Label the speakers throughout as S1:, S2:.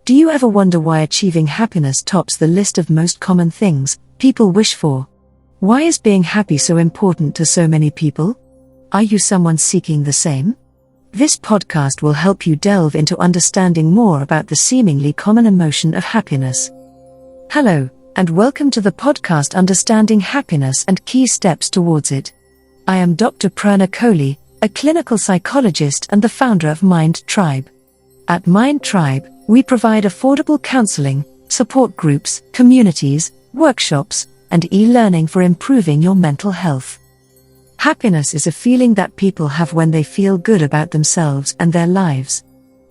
S1: Do you ever wonder why achieving happiness tops the list of most common things people wish for? Why is being happy so important to so many people? Are you someone seeking the same? This podcast will help you delve into understanding more about the seemingly common emotion of happiness. Hello, and welcome to the podcast Understanding Happiness and Key Steps Towards It. I am Dr. Prerna Kohli, a clinical psychologist and the founder of Mind Tribe. At Mind Tribe, we provide affordable counseling, support groups, communities, workshops, and e-learning for improving your mental health. Happiness is a feeling that people have when they feel good about themselves and their lives.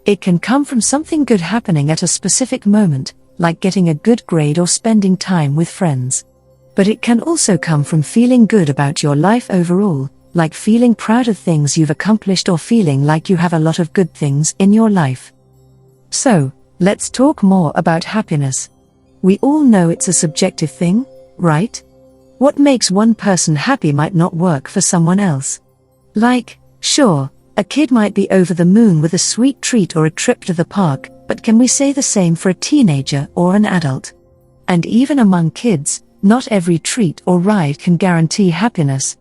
S1: It can come from something good happening at a specific moment, like getting a good grade or spending time with friends. But it can also come from feeling good about your life overall, like feeling proud of things you've accomplished or feeling like you have a lot of good things in your life. So, let's talk more about happiness. We all know it's a subjective thing, right? What makes one person happy might not work for someone else. Sure, a kid might be over the moon with a sweet treat or a trip to the park, but can we say the same for a teenager or an adult? And even among kids, not every treat or ride can guarantee happiness.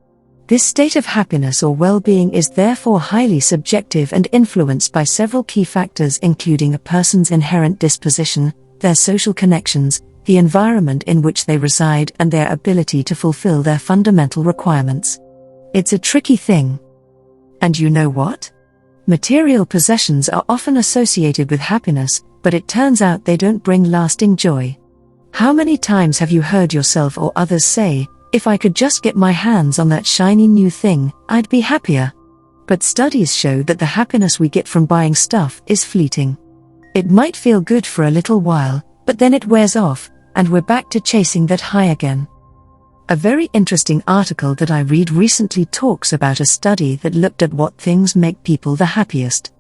S1: This state of happiness or well-being is therefore highly subjective and influenced by several key factors, including a person's inherent disposition, their social connections, the environment in which they reside, and their ability to fulfill their fundamental requirements. It's a tricky thing. And you know what? Material possessions are often associated with happiness, but it turns out they don't bring lasting joy. How many times have you heard yourself or others say, "If I could just get my hands on that shiny new thing, I'd be happier"? But studies show that the happiness we get from buying stuff is fleeting. It might feel good for a little while, but then it wears off, and we're back to chasing that high again. A very interesting article that I read recently talks about a study that looked at what things make people the happiest.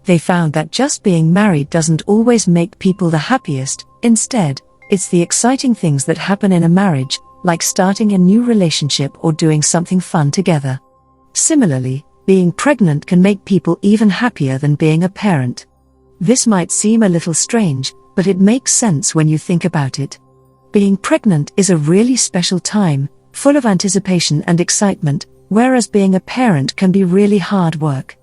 S1: They found that just being married doesn't always make people the happiest. Instead, it's the exciting things that happen in a marriage, like starting a new relationship or doing something fun together. Similarly, being pregnant can make people even happier than being a parent. This might seem a little strange, but it makes sense when you think about it. Being pregnant is a really special time, full of anticipation and excitement, whereas being a parent can be really hard work.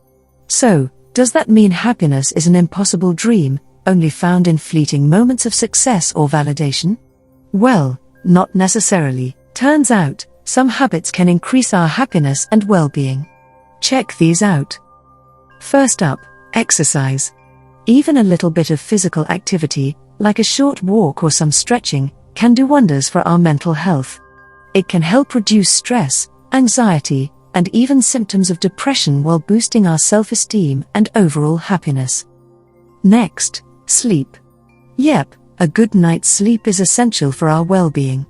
S1: So, does that mean happiness is an impossible dream, only found in fleeting moments of success or validation? Well, not necessarily. Turns out, some habits can increase our happiness and well-being. Check these out. First up, exercise. Even a little bit of physical activity, like a short walk or some stretching, can do wonders for our mental health. It can help reduce stress, anxiety, and even symptoms of depression while boosting our self-esteem and overall happiness. Next, sleep. Yep, a good night's sleep is essential for our well-being.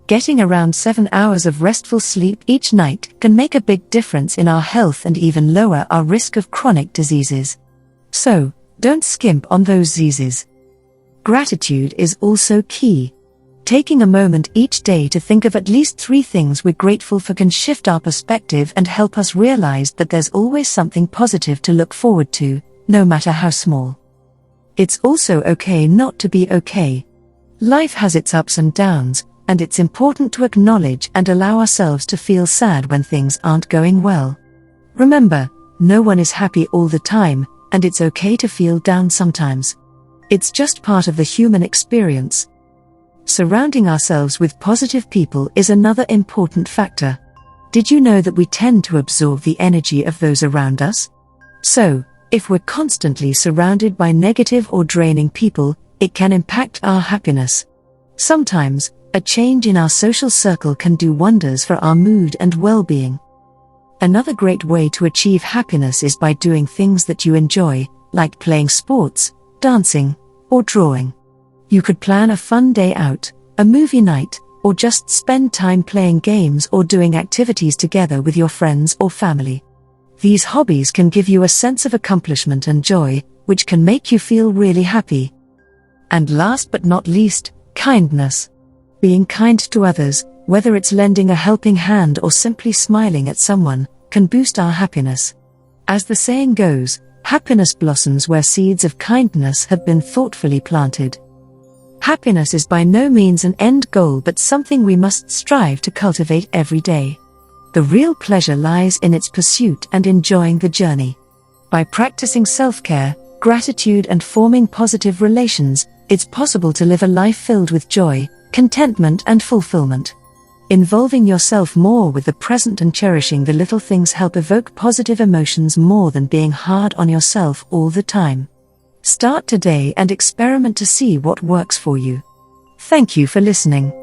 S1: Getting around 7 hours of restful sleep each night can make a big difference in our health and even lower our risk of chronic diseases. So, don't skimp on those diseases. Gratitude is also key. Taking a moment each day to think of at least 3 things we're grateful for can shift our perspective and help us realize that there's always something positive to look forward to, no matter how small. It's also okay not to be okay. Life has its ups and downs, and it's important to acknowledge and allow ourselves to feel sad when things aren't going well. Remember, no one is happy all the time, and it's okay to feel down sometimes. It's just part of the human experience. Surrounding ourselves with positive people is another important factor. Did you know that we tend to absorb the energy of those around us? So, if we're constantly surrounded by negative or draining people, it can impact our happiness. Sometimes, a change in our social circle can do wonders for our mood and well-being. Another great way to achieve happiness is by doing things that you enjoy, like playing sports, dancing, or drawing. You could plan a fun day out, a movie night, or just spend time playing games or doing activities together with your friends or family. These hobbies can give you a sense of accomplishment and joy, which can make you feel really happy. And last but not least, kindness. Being kind to others, whether it's lending a helping hand or simply smiling at someone, can boost our happiness. As the saying goes, Happiness blossoms where seeds of kindness have been thoughtfully planted. Happiness is by no means an end goal but something we must strive to cultivate every day. The real pleasure lies in its pursuit and enjoying the journey. By practicing self-care, gratitude and forming positive relations, it's possible to live a life filled with joy, contentment and fulfillment. Involving yourself more with the present and cherishing the little things help evoke positive emotions more than being hard on yourself all the time. Start today and experiment to see what works for you. Thank you for listening.